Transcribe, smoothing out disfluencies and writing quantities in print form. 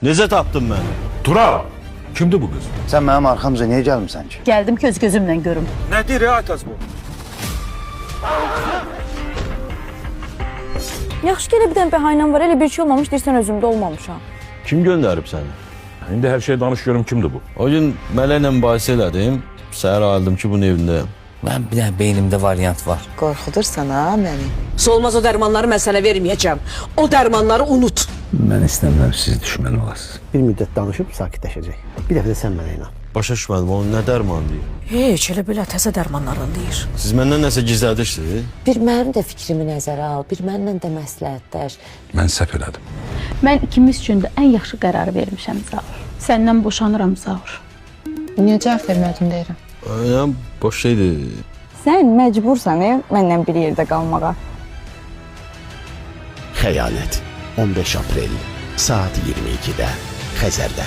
Necə tapdın məni? Tural, kimdir bu kız? Sen benim arkamıza niye gelmişsin ki? Geldim göz gözümle görüm. Nədir Aytaz bu? Yaxşı ki, elə bir dənə bəhanəm var, elə bir şey olmamış, deyirsən özümdə olmamışam. Kim göndərib səni? İndi her şey danışıyorum, kimdir bu? O gün Mələklə mübahisə elədim. Səhər ayıldım ki, bunun evindəyim. Ben bir tane beynimde varyant var. Qorxudursan ha məni. Solmaz o dərmanları mən sənə verməyəcəm. O dərmanları unut. Ben istemiyorum siz düşman olasınız. Bir müddət danışıb sakitləşəcək. Bir dəfə də sən mənə inan. Başa düşmədim, onun nə dərman deyir? Heç elə belə təzə dərmanlardan deyir. Siz məndən nəsə gizlədirsiniz? Bir mənim də fikrimi nəzərə al, bir mənlə də məsləhətləş. Ben səhv elədim. Mən ikimiz üçün də ən yaxşı qərarı vermişəm Zaur. Səndən boşanıram Zaur. Niyə cavab vermədin deyirəm? Yəni, boş şeydir. Sən məcbursan mənlə bir yerdə qalmağa. Xəyanət 15 aprel saat 22-də Xəzərdə.